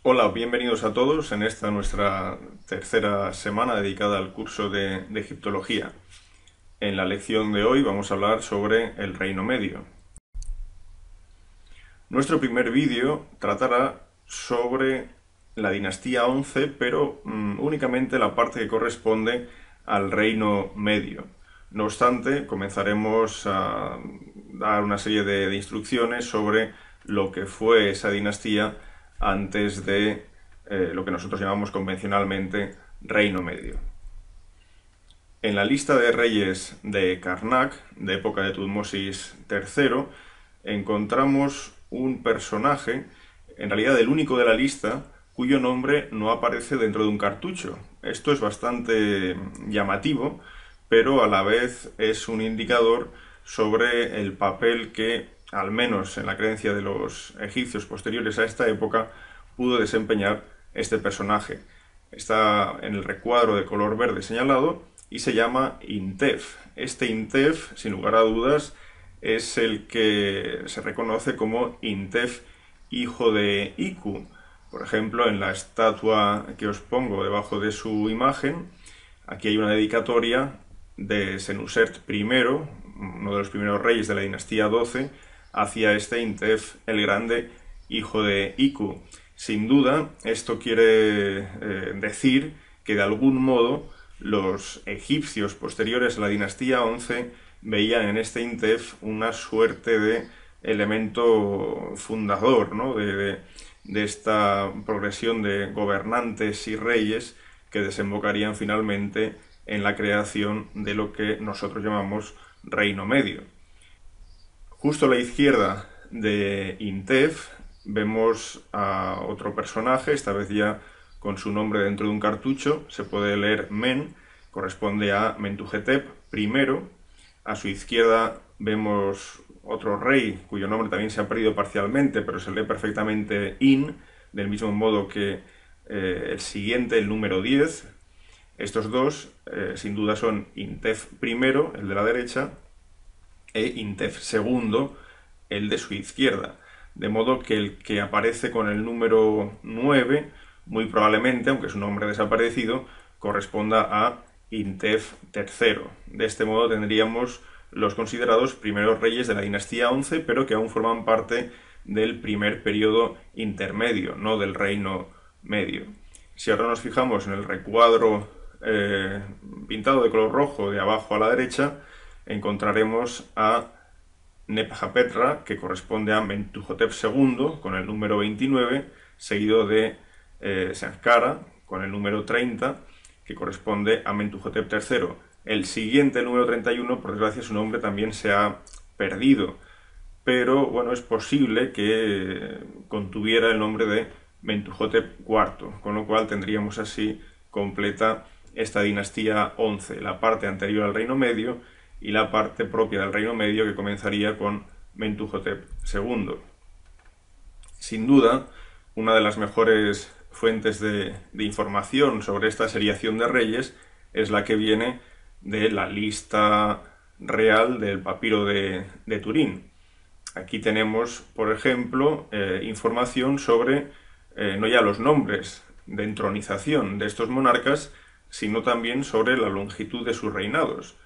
Hola, bienvenidos a todos en esta nuestra tercera semana dedicada al curso de Egiptología. En la lección de hoy vamos a hablar sobre el Reino Medio. Nuestro primer vídeo tratará sobre la dinastía 11, pero únicamente la parte que corresponde al Reino Medio. No obstante, comenzaremos a dar una serie de instrucciones sobre lo que fue esa dinastía antes de lo que nosotros llamamos convencionalmente Reino Medio. En la lista de reyes de Karnak, de época de Tutmosis III, encontramos un personaje, en realidad el único de la lista, cuyo nombre no aparece dentro de un cartucho. Esto es bastante llamativo, pero a la vez es un indicador sobre el papel que, al menos en la creencia de los egipcios posteriores a esta época, pudo desempeñar este personaje. Está en el recuadro de color verde señalado y se llama Intef. Este Intef, sin lugar a dudas, es el que se reconoce como Intef, hijo de Iku. Por ejemplo, en la estatua que os pongo debajo de su imagen, aquí hay una dedicatoria de Senusert I, uno de los primeros reyes de la dinastía 12, hacia este Intef el Grande, hijo de Iku. Sin duda, esto quiere decir que de algún modo los egipcios posteriores a la dinastía 11 veían en este Intef una suerte de elemento fundador, ¿no? de esta progresión de gobernantes y reyes que desembocarían finalmente en la creación de lo que nosotros llamamos Reino Medio. Justo a la izquierda de Intef vemos a otro personaje, esta vez ya con su nombre dentro de un cartucho. Se puede leer Men, corresponde a Mentuhotep I. A su izquierda vemos otro rey cuyo nombre también se ha perdido parcialmente, pero se lee perfectamente In, del mismo modo que el siguiente, el número 10. Estos dos, sin duda, son Intef I, el de la derecha, e Intef II, el de su izquierda. De modo que el que aparece con el número 9, muy probablemente, aunque es un nombre desaparecido, corresponda a Intef III. De este modo tendríamos los considerados primeros reyes de la dinastía 11, pero que aún forman parte del primer periodo intermedio, no del Reino Medio. Si ahora nos fijamos en el recuadro pintado de color rojo de abajo a la derecha, encontraremos a Nebhapetra, que corresponde a Mentuhotep II, con el número 29, seguido de Sankara, con el número 30, que corresponde a Mentuhotep III. El siguiente, el número 31, por desgracia su nombre también se ha perdido, pero bueno, es posible que contuviera el nombre de Mentuhotep IV, con lo cual tendríamos así completa esta dinastía 11, la parte anterior al Reino Medio y la parte propia del Reino Medio que comenzaría con Mentuhotep II. Sin duda, una de las mejores fuentes de información sobre esta seriación de reyes es la que viene de la lista real del papiro de Turín. Aquí tenemos, por ejemplo, información sobre no ya los nombres de entronización de estos monarcas, sino también sobre la longitud de sus reinados.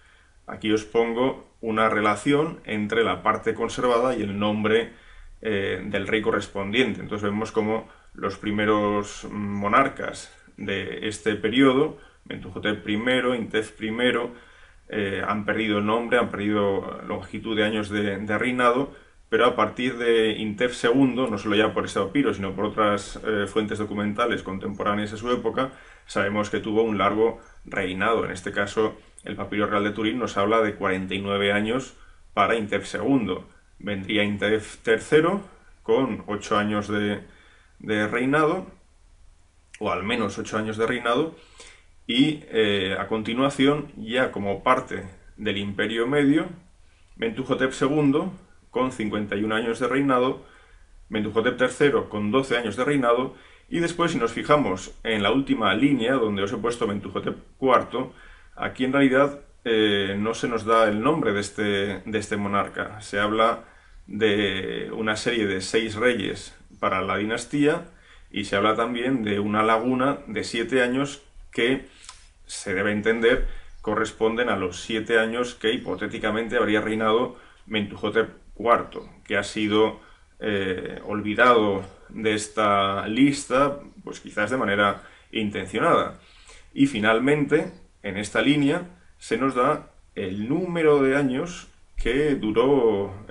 Aquí os pongo una relación entre la parte conservada y el nombre del rey correspondiente. Entonces vemos como los primeros monarcas de este periodo, Mentuhotep I, Intef I, han perdido el nombre, han perdido longitud de años de reinado, pero a partir de Intef II, no solo ya por este papiro, sino por otras fuentes documentales contemporáneas a su época, sabemos que tuvo un largo reinado. En este caso, el papiro real de Turín nos habla de 49 años para Intef II. Vendría Intef III con 8 años de reinado, o al menos 8 años de reinado, y a continuación, ya como parte del Imperio Medio, Mentuhotep II con 51 años de reinado, Mentuhotep III con 12 años de reinado, y después, si nos fijamos en la última línea, donde os he puesto Mentuhotep IV, aquí en realidad no se nos da el nombre de este monarca. Se habla de una serie de 6 reyes para la dinastía y se habla también de una laguna de 7 años que se debe entender corresponden a los 7 años que hipotéticamente habría reinado Mentuhotep IV, que ha sido olvidado de esta lista, pues quizás de manera intencionada. Y finalmente, en esta línea, se nos da el número de años que duró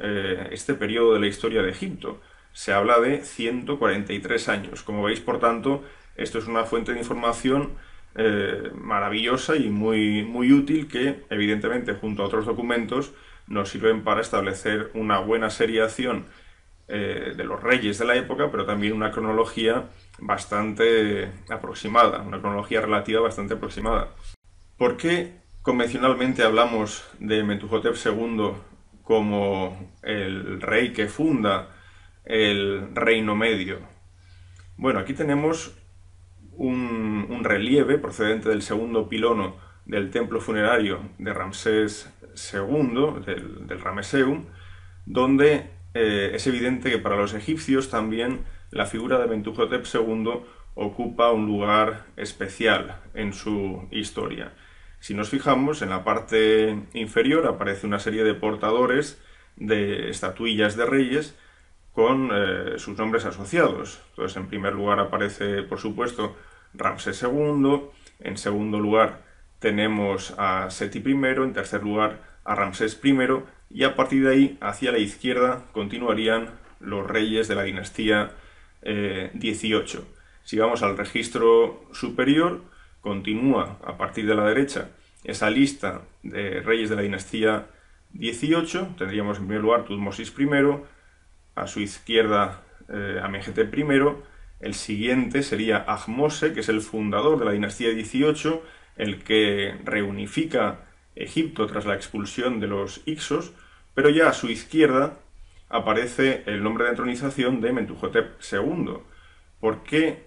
este periodo de la historia de Egipto. Se habla de 143 años. Como veis, por tanto, esto es una fuente de información maravillosa y muy útil que, evidentemente, junto a otros documentos, nos sirven para establecer una buena seriación de los reyes de la época, pero también una cronología bastante aproximada, una cronología relativa bastante aproximada. ¿Por qué convencionalmente hablamos de Mentuhotep II como el rey que funda el Reino Medio? Bueno, aquí tenemos un relieve procedente del segundo pilono del templo funerario de Ramsés II, del Rameseum, donde es evidente que para los egipcios también la figura de Mentuhotep II ocupa un lugar especial en su historia. Si nos fijamos, en la parte inferior aparece una serie de portadores de estatuillas de reyes con sus nombres asociados. Entonces, en primer lugar aparece, por supuesto, Ramsés II, en segundo lugar tenemos a Seti I, en tercer lugar a Ramsés I, y a partir de ahí, hacia la izquierda, continuarían los reyes de la dinastía XVIII. Si vamos al registro superior, continúa a partir de la derecha esa lista de reyes de la dinastía XVIII. Tendríamos en primer lugar Tutmosis I, a su izquierda Amenhotep I, el siguiente sería Ahmose, que es el fundador de la dinastía XVIII, el que reunifica Egipto tras la expulsión de los Hicsos, pero ya a su izquierda aparece el nombre de entronización de Mentuhotep II. ¿Por qué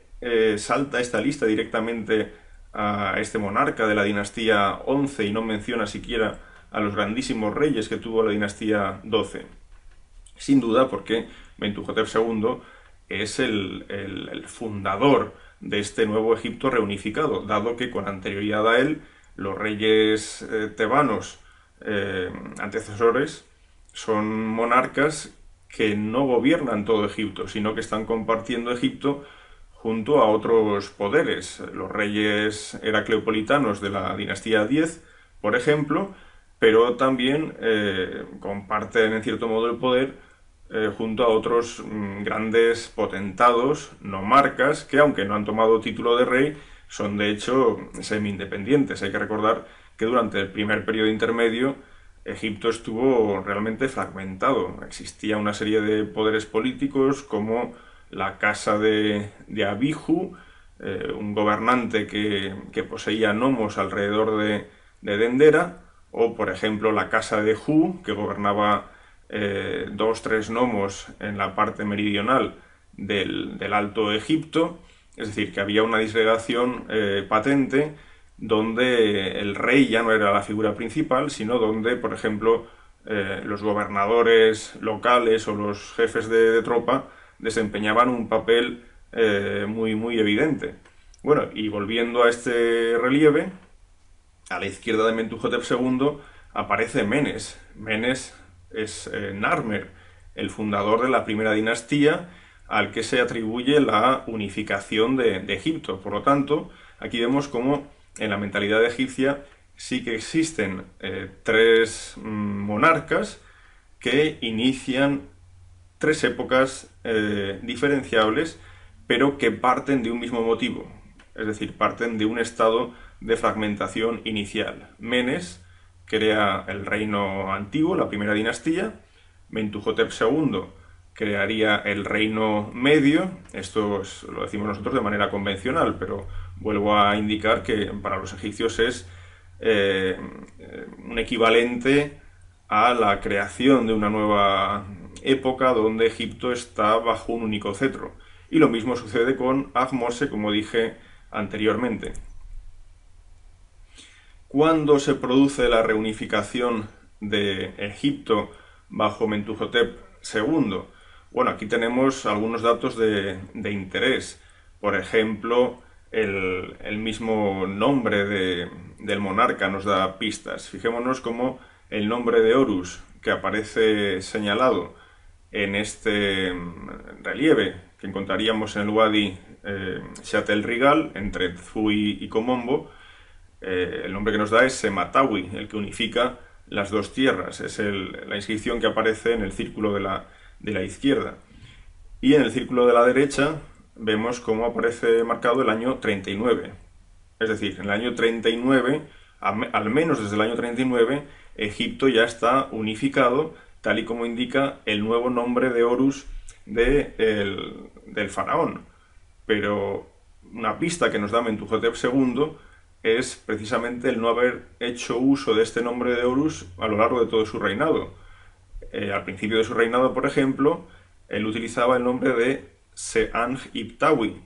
salta esta lista directamente a este monarca de la dinastía XI y no menciona siquiera a los grandísimos reyes que tuvo la dinastía XII? Sin duda porque Mentuhotep II es el fundador de este nuevo Egipto reunificado, dado que con anterioridad a él los reyes tebanos antecesores son monarcas que no gobiernan todo Egipto, sino que están compartiendo Egipto junto a otros poderes. Los reyes heracleopolitanos de la dinastía X, por ejemplo, pero también comparten en cierto modo el poder junto a otros grandes potentados, nomarcas, que aunque no han tomado título de rey, son de hecho semi-independientes. Hay que recordar que durante el primer periodo intermedio Egipto estuvo realmente fragmentado. Existía una serie de poderes políticos como la casa de Abihu, un gobernante que poseía nomos alrededor de Dendera, o por ejemplo la casa de Hu, que gobernaba 2-3 nomos en la parte meridional del Alto Egipto. Es decir, que había una disgregación patente donde el rey ya no era la figura principal, sino donde, por ejemplo, los gobernadores locales o los jefes de tropa desempeñaban un papel muy evidente. Bueno, y volviendo a este relieve, a la izquierda de Mentuhotep II aparece Menes. Menes es Narmer, el fundador de la primera dinastía, al que se atribuye la unificación de Egipto. Por lo tanto, aquí vemos cómo en la mentalidad egipcia sí que existen tres monarcas que inician tres épocas diferenciables, pero que parten de un mismo motivo, es decir, parten de un estado de fragmentación inicial. Menes crea el reino antiguo, la primera dinastía. Mentuhotep II crearía el reino medio. Esto lo decimos nosotros de manera convencional, pero vuelvo a indicar que para los egipcios es un equivalente a la creación de una nueva época donde Egipto está bajo un único cetro. Y lo mismo sucede con Ahmose, como dije anteriormente. ¿Cuándo se produce la reunificación de Egipto bajo Mentuhotep II? Bueno, aquí tenemos algunos datos de interés. Por ejemplo, el mismo nombre del monarca nos da pistas. Fijémonos cómo el nombre de Horus, que aparece señalado en este relieve que encontraríamos en el Wadi Shat el Rigal, entre Tfui y Komombo, el nombre que nos da es Sematawi, el que unifica las dos tierras. Es la inscripción que aparece en el círculo de la izquierda. Y en el círculo de la derecha vemos cómo aparece marcado el año 39. Es decir, en el año 39, al menos desde el año 39, Egipto ya está unificado, tal y como indica el nuevo nombre de Horus del faraón. Pero una pista que nos da Mentuhotep II es precisamente el no haber hecho uso de este nombre de Horus a lo largo de todo su reinado. Al principio de su reinado, por ejemplo, él utilizaba el nombre de Seanj-Ibtawi,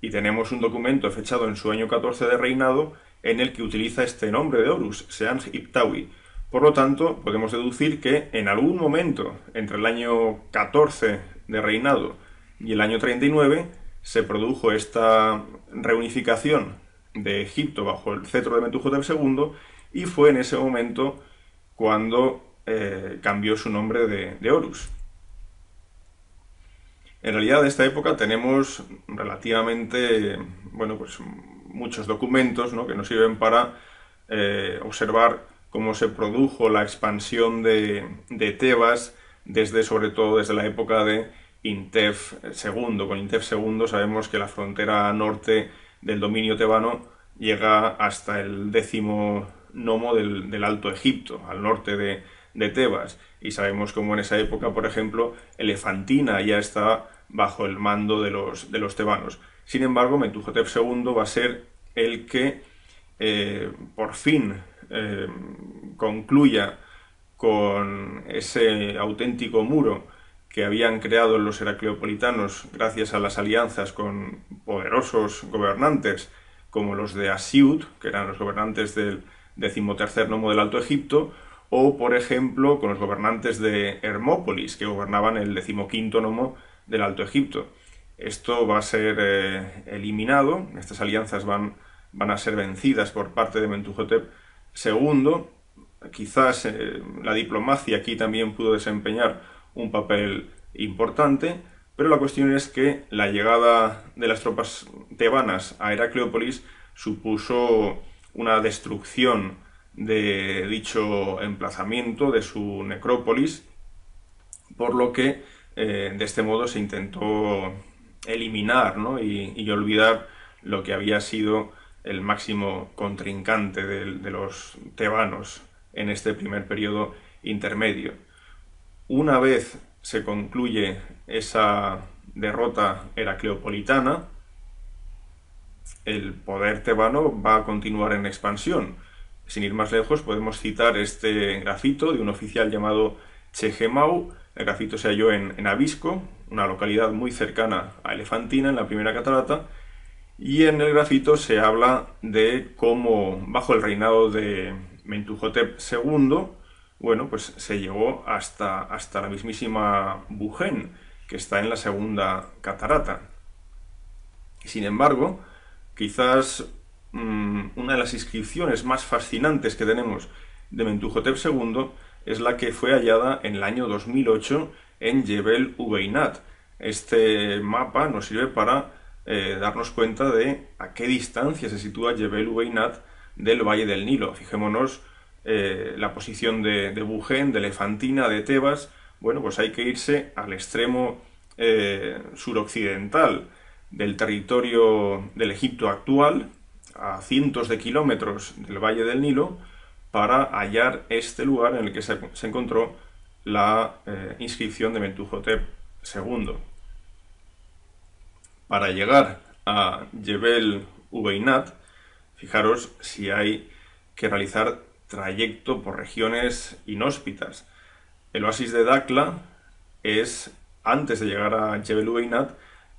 y tenemos un documento fechado en su año 14 de reinado en el que utiliza este nombre de Horus, Seanj-Ibtawi. Por lo tanto, podemos deducir que en algún momento entre el año 14 de reinado y el año 39 se produjo esta reunificación de Egipto bajo el cetro de Mentuhotep II, y fue en ese momento cuando cambió su nombre de Horus. En realidad, de esta época tenemos relativamente, bueno, pues muchos documentos, ¿no?, que nos sirven para observar cómo se produjo la expansión de Tebas sobre todo desde la época de Intef II. Con Intef II sabemos que la frontera norte del dominio tebano llega hasta el 10º nomo del Alto Egipto, al norte de Tebas, y sabemos cómo en esa época, por ejemplo, Elefantina ya está bajo el mando de los tebanos. Sin embargo, Mentuhotep II va a ser el que por fin concluya con ese auténtico muro que habían creado los heracleopolitanos gracias a las alianzas con poderosos gobernantes como los de Asiut, que eran los gobernantes del 13º nomo del Alto Egipto, o por ejemplo con los gobernantes de Hermópolis, que gobernaban el 15º nomo del Alto Egipto. Esto va a ser eliminado, estas alianzas van a ser vencidas por parte de Mentuhotep II. Quizás la diplomacia aquí también pudo desempeñar un papel importante, pero la cuestión es que la llegada de las tropas tebanas a Heracleópolis supuso una destrucción de dicho emplazamiento, de su necrópolis, por lo que de este modo se intentó eliminar, ¿no?, y olvidar lo que había sido el máximo contrincante de los tebanos en este primer periodo intermedio. Una vez se concluye esa derrota heracleopolitana, el poder tebano va a continuar en expansión. Sin ir más lejos, podemos citar este grafito de un oficial llamado Chehemau. El grafito se halló en Abisco, una localidad muy cercana a Elefantina, en la primera catarata, y en el grafito se habla de cómo, bajo el reinado de Mentuhotep II, bueno, pues se llegó hasta la mismísima Bujen, que está en la segunda catarata. Sin embargo, quizás una de las inscripciones más fascinantes que tenemos de Mentuhotep II es la que fue hallada en el año 2008 en Jebel Ubeinat. Este mapa nos sirve para darnos cuenta de a qué distancia se sitúa Jebel Ubeinat del Valle del Nilo. Fijémonos la posición de Bujen, de Elefantina, de Tebas. Bueno, pues hay que irse al extremo suroccidental del territorio del Egipto actual, a cientos de kilómetros del Valle del Nilo, para hallar este lugar en el que se encontró la inscripción de Mentuhotep II. Para llegar a Jebel Ubeinat, fijaros si hay que realizar trayecto por regiones inhóspitas. El oasis de Dakla es, antes de llegar a Jebel Ubeinat,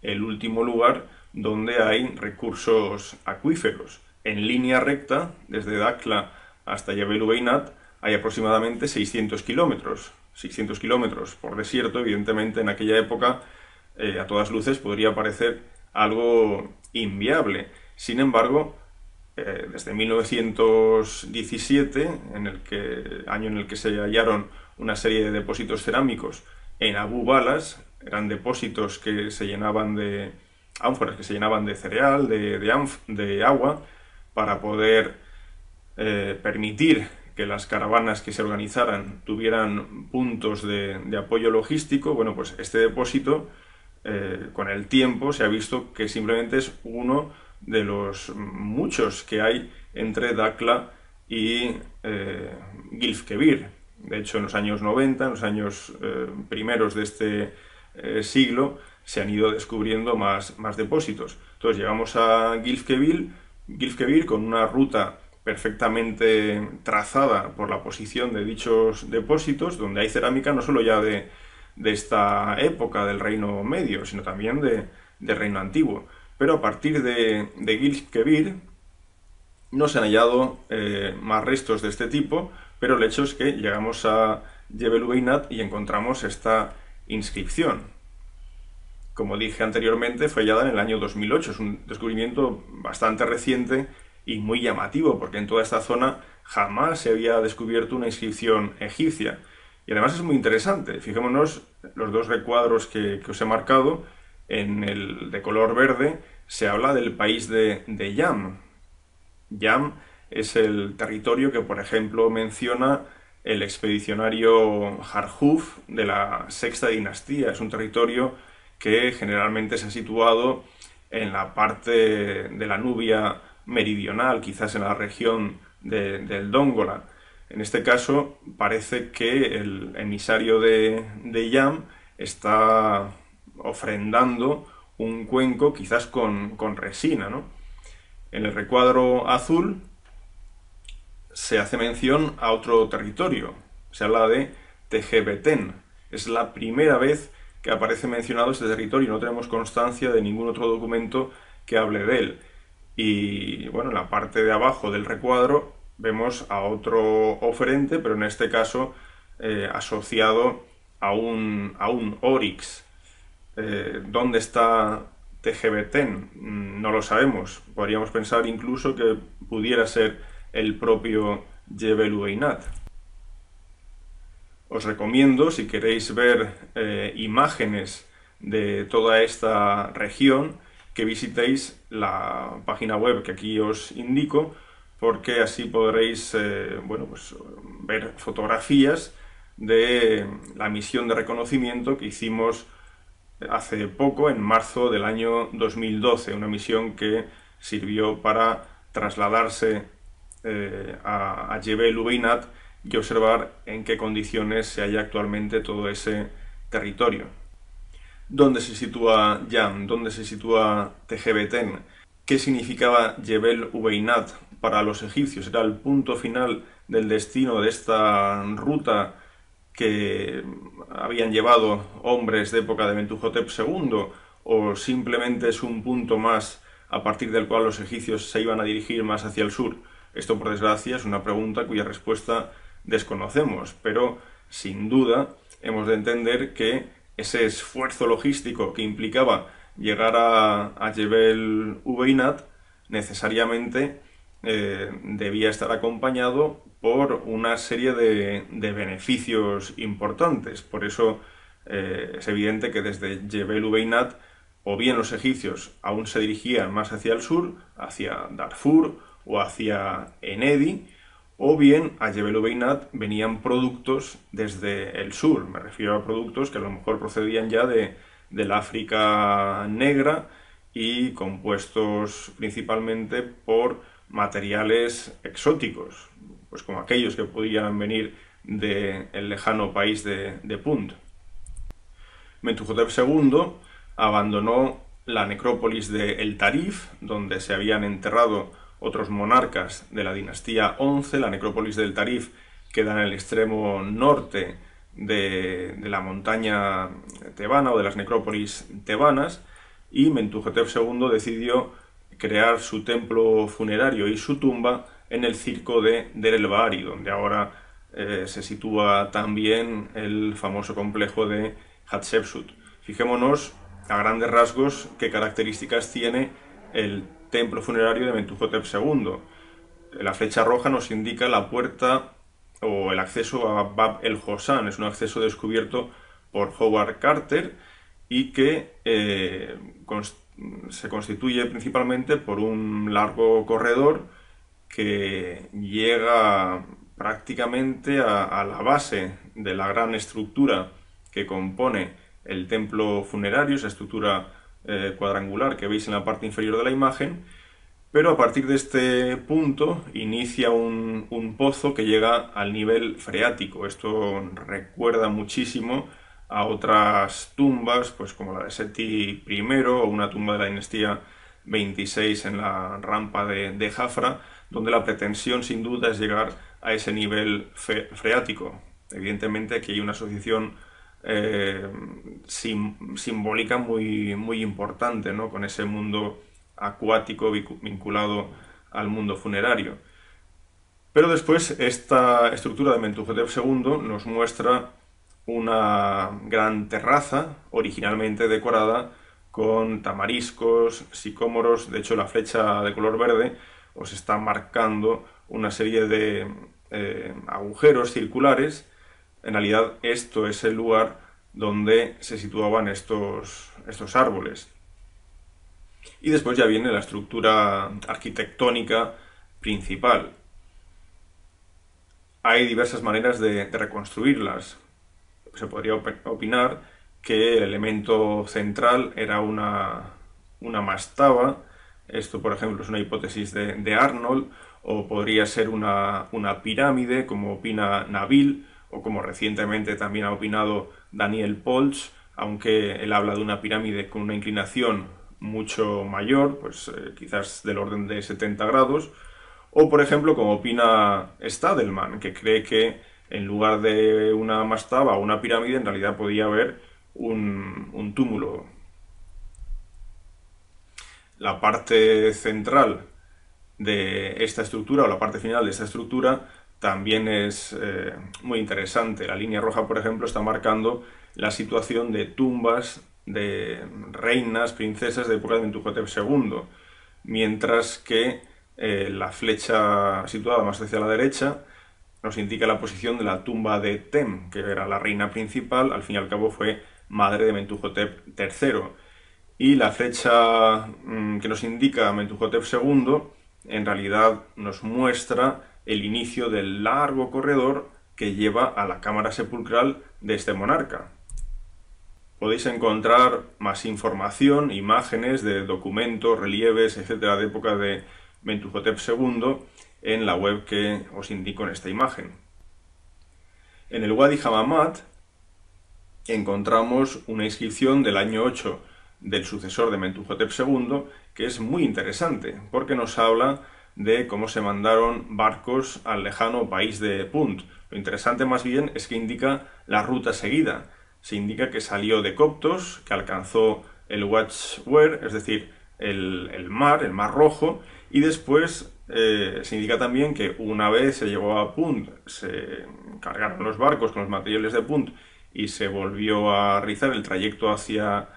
el último lugar donde hay recursos acuíferos. En línea recta, desde Dakla hasta Jebel Ubeinat, hay aproximadamente 600 kilómetros. 600 kilómetros por desierto, evidentemente en aquella época, a todas luces podría parecer algo inviable. Sin embargo, desde 1917, año en el que se hallaron una serie de depósitos cerámicos en Abu Balas, eran depósitos que se llenaban de ánforas, que se llenaban de cereal, de agua, para poder permitir que las caravanas que se organizaran tuvieran puntos de apoyo logístico. Bueno, pues este depósito, con el tiempo, se ha visto que simplemente es uno de los muchos que hay entre Dakla y Gilf-Kebir. De hecho, en los años 90, en los años primeros de este siglo, se han ido descubriendo más depósitos. Entonces llegamos a Gilf-Kebir con una ruta perfectamente trazada por la posición de dichos depósitos, donde hay cerámica no solo ya de esta época del Reino Medio, sino también del Reino Antiguo. Pero a partir de Gilf-Kebir no se han hallado más restos de este tipo, pero el hecho es que llegamos a Jebel Ubeinat y encontramos esta inscripción. Como dije anteriormente, fue hallada en el año 2008. Es un descubrimiento bastante reciente y muy llamativo, porque en toda esta zona jamás se había descubierto una inscripción egipcia. Y además es muy interesante. Fijémonos los dos recuadros que os he marcado. En el de color verde se habla del país de Yam. Yam es el territorio que, por ejemplo, menciona el expedicionario Harhuf de la Sexta Dinastía. Es un territorio que generalmente se ha situado en la parte de la Nubia meridional, quizás en la región del Dóngola. En este caso parece que el emisario de Yam está ofrendando un cuenco, quizás con resina, ¿no? En el recuadro azul se hace mención a otro territorio, se habla de Tegebetén. Es la primera vez que aparece mencionado este territorio, no tenemos constancia de ningún otro documento que hable de él. Y bueno, en la parte de abajo del recuadro vemos a otro oferente, pero en este caso asociado a un Oryx. ¿Dónde está Tegebetén? No lo sabemos. Podríamos pensar incluso que pudiera ser el propio Jebel Ubeinat. Os recomiendo, si queréis ver imágenes de toda esta región, que visitéis la página web que aquí os indico, porque así podréis bueno, pues, ver fotografías de la misión de reconocimiento que hicimos hace poco, en marzo del año 2012, una misión que sirvió para trasladarse a Jebel Ubeinat y observar en qué condiciones se halla actualmente todo ese territorio. ¿Dónde se sitúa Yam? ¿Dónde se sitúa Tegebetén? ¿Qué significaba Jebel Ubeinat para los egipcios? ¿Era el punto final del destino de esta ruta que habían llevado hombres de época de Mentuhotep II? ¿O simplemente es un punto más a partir del cual los egipcios se iban a dirigir más hacia el sur? Esto, por desgracia, es una pregunta cuya respuesta desconocemos, pero sin duda hemos de entender que ese esfuerzo logístico que implicaba llegar a Jebel Ubeinat necesariamente debía estar acompañado por una serie de beneficios importantes. Por eso es evidente que desde Jebel Ubeinat o bien los egipcios aún se dirigían más hacia el sur, hacia Darfur o hacia Enedi, o bien a Jebel Ubeinat venían productos desde el sur. Me refiero a productos que a lo mejor procedían ya del África negra y compuestos principalmente por materiales exóticos, pues como aquellos que podían venir del lejano país de Punt. Mentuhotep II abandonó la necrópolis de El Tarif, donde se habían enterrado otros monarcas de la dinastía 11. La necrópolis del Tarif queda en el extremo norte de la montaña tebana o de las necrópolis tebanas, y Mentuhotep II decidió crear su templo funerario y su tumba en el circo de Der el Bahari, donde ahora se sitúa también el famoso complejo de Hatshepsut. Fijémonos a grandes rasgos, qué características tiene el templo funerario de Mentuhotep II. La flecha roja nos indica la puerta o el acceso a Bab el Hosan. Es un acceso descubierto por Howard Carter y que se constituye principalmente por un largo corredor que llega prácticamente a la base de la gran estructura que compone el templo funerario, esa estructura cuadrangular que veis en la parte inferior de la imagen, pero a partir de este punto inicia un pozo que llega al nivel freático. Esto recuerda muchísimo a otras tumbas, pues como la de Seti I o una tumba de la dinastía 26 en la rampa de Jafra, donde la pretensión sin duda es llegar a ese nivel freático. Evidentemente aquí hay una asociación simbólica muy importante, ¿no?, con ese mundo acuático vinculado al mundo funerario. Pero después esta estructura de Mentuhotep II nos muestra una gran terraza, originalmente decorada con tamariscos, sicómoros. De hecho, la flecha de color verde os está marcando una serie de agujeros circulares. En realidad, esto es el lugar donde se situaban estos árboles. Y después ya viene la estructura arquitectónica principal. Hay diversas maneras de reconstruirlas. Se podría opinar que el elemento central era una mastaba. Esto, por ejemplo, es una hipótesis de Arnold, o podría ser una pirámide, como opina Nabil, o como recientemente también ha opinado Daniel Polch, aunque él habla de una pirámide con una inclinación mucho mayor, pues quizás del orden de 70 grados, o por ejemplo, como opina Stadelman, que cree que en lugar de una mastaba o una pirámide, en realidad podía haber un túmulo. La parte central de esta estructura, o la parte final de esta estructura, también es muy interesante. La línea roja, por ejemplo, está marcando la situación de tumbas de reinas, princesas de época de Mentuhotep II, mientras que la flecha situada más hacia la derecha nos indica la posición de la tumba de Tem, que era la reina principal, al fin y al cabo fue madre de Mentuhotep III. Y la flecha que nos indica Mentuhotep II en realidad nos muestra el inicio del largo corredor que lleva a la cámara sepulcral de este monarca. Podéis encontrar más información, imágenes de documentos, relieves, etcétera, de época de Mentuhotep II en la web que os indico en esta imagen. En el Wadi Hammamat encontramos una inscripción del año 8 del sucesor de Mentuhotep II, que es muy interesante, porque nos habla de cómo se mandaron barcos al lejano país de Punt. Lo interesante más bien es que indica la ruta seguida. Se indica que salió de Coptos, que alcanzó el Watchware, es decir, el mar Rojo, y después se indica también que una vez se llegó a Punt, se cargaron los barcos con los materiales de Punt y se volvió a realizar el trayecto hacia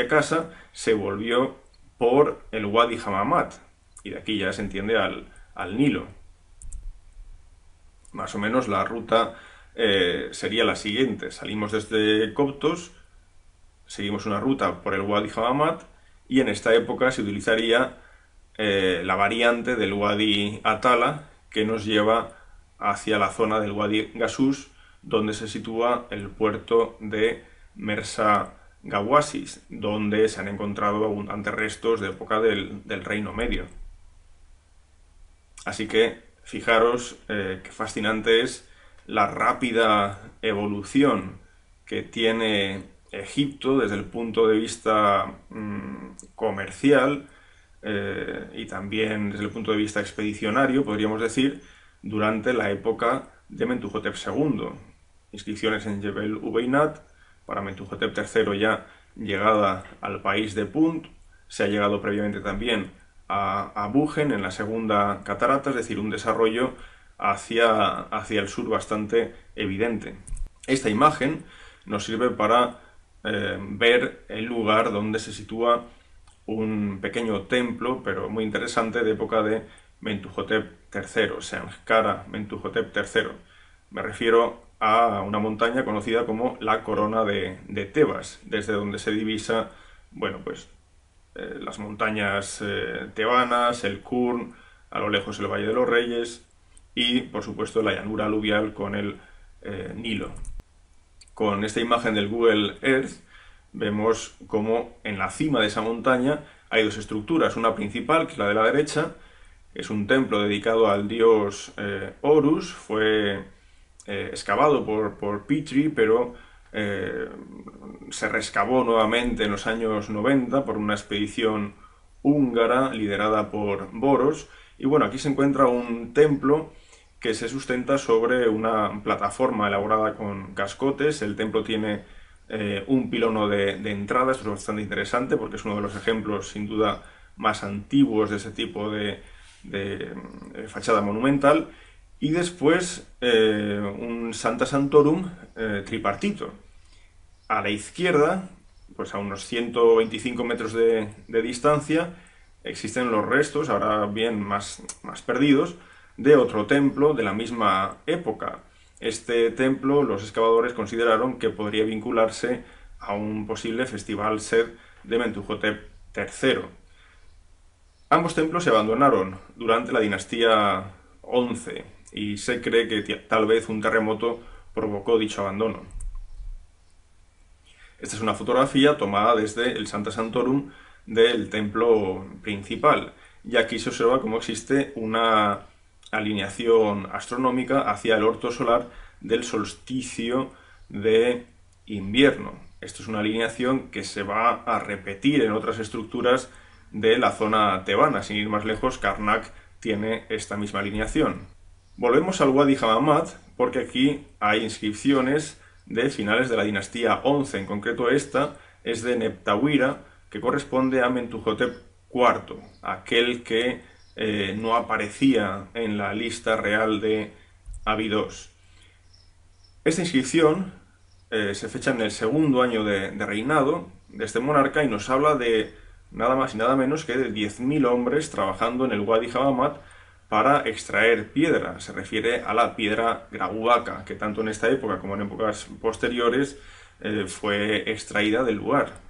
casa, se volvió por el Wadi Hammamat, y de aquí ya se entiende al Nilo. Más o menos la ruta sería la siguiente: salimos desde Coptos, seguimos una ruta por el Wadi Hammamat, y en esta época se utilizaría la variante del Wadi Atala, que nos lleva hacia la zona del Wadi Gasus, donde se sitúa el puerto de Mersa Gawasis, donde se han encontrado abundantes restos de época del Reino Medio. Así que fijaros qué fascinante es la rápida evolución que tiene Egipto desde el punto de vista comercial y también desde el punto de vista expedicionario, podríamos decir, durante la época de Mentuhotep II. Inscripciones en Jebel Ubeinat, para Mentuhotep III ya llegada al país de Punt. Se ha llegado previamente también a Bugen en la segunda catarata, es decir, un desarrollo hacia el sur bastante evidente. Esta imagen nos sirve para ver el lugar donde se sitúa un pequeño templo, pero muy interesante, de época de Mentuhotep III, Sankara Mentuhotep III. Me refiero a una montaña conocida como la Corona de Tebas, desde donde se divisa, bueno, pues las montañas tebanas, el Kurn, a lo lejos el Valle de los Reyes y, por supuesto, la llanura aluvial con el Nilo. Con esta imagen del Google Earth vemos como en la cima de esa montaña hay dos estructuras, una principal, que es la de la derecha, es un templo dedicado al dios Horus, fue excavado por Petrie, pero se rescavó nuevamente en los años 90 por una expedición húngara liderada por Boros, y bueno, aquí se encuentra un templo que se sustenta sobre una plataforma elaborada con cascotes. El templo tiene un pilono de entrada, esto es bastante interesante porque es uno de los ejemplos sin duda más antiguos de ese tipo de fachada monumental, y después un Santa Santorum tripartito. A la izquierda, pues a unos 125 metros de distancia, existen los restos, ahora bien más perdidos, de otro templo de la misma época. Este templo los excavadores consideraron que podría vincularse a un posible festival sed de Mentuhotep III. Ambos templos se abandonaron durante la dinastía XI y se cree que tal vez un terremoto provocó dicho abandono. Esta es una fotografía tomada desde el Santa Santorum del templo principal, y aquí se observa cómo existe una alineación astronómica hacia el orto solar del solsticio de invierno. Esto es una alineación que se va a repetir en otras estructuras de la zona tebana. Sin ir más lejos, Karnak tiene esta misma alineación. Volvemos al Wadi Hammamat porque aquí hay inscripciones de finales de la dinastía XI, en concreto esta es de Neptawira, que corresponde a Mentuhotep IV, aquel que no aparecía en la lista real de Abidos. Esta inscripción se fecha en el segundo año de reinado de este monarca y nos habla de nada más y nada menos que de 10.000 hombres trabajando en el Wadi Hammamat para extraer piedra. Se refiere a la piedra Graubaka, que tanto en esta época como en épocas posteriores fue extraída del lugar.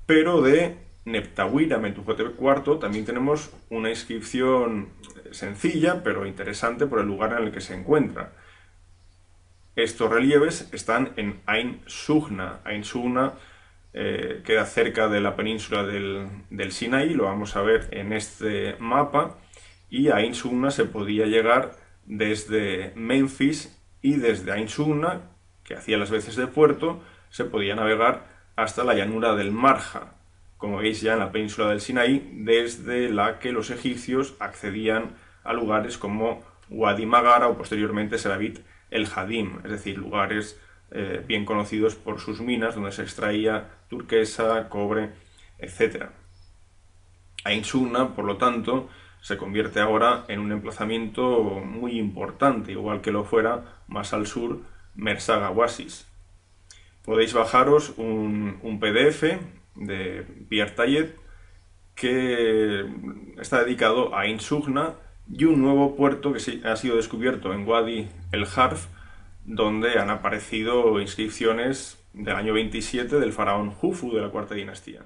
Pero de Neptawira Mentuhotep IV también tenemos una inscripción sencilla pero interesante por el lugar en el que se encuentra. Estos relieves están en Ain Sugna. Ain Sugna queda cerca de la península del Sinaí, lo vamos a ver en este mapa, y a Ain Sugna se podía llegar desde Memphis, y desde Ain Sugna, que hacía las veces de puerto, se podía navegar hasta la llanura del Marja, como veis ya en la península del Sinaí, desde la que los egipcios accedían a lugares como Wadi Magara o posteriormente Serabit el Hadim, es decir, lugares bien conocidos por sus minas donde se extraía turquesa, cobre, etc. Ain Sugna, por lo tanto, se convierte ahora en un emplazamiento muy importante, igual que lo fuera más al sur Mersaga Oasis. Podéis bajaros un PDF de Pierre Tayet que está dedicado a Ain Sugna y un nuevo puerto que ha sido descubierto en Wadi el Harf, donde han aparecido inscripciones del año 27 del faraón Jufu de la cuarta dinastía.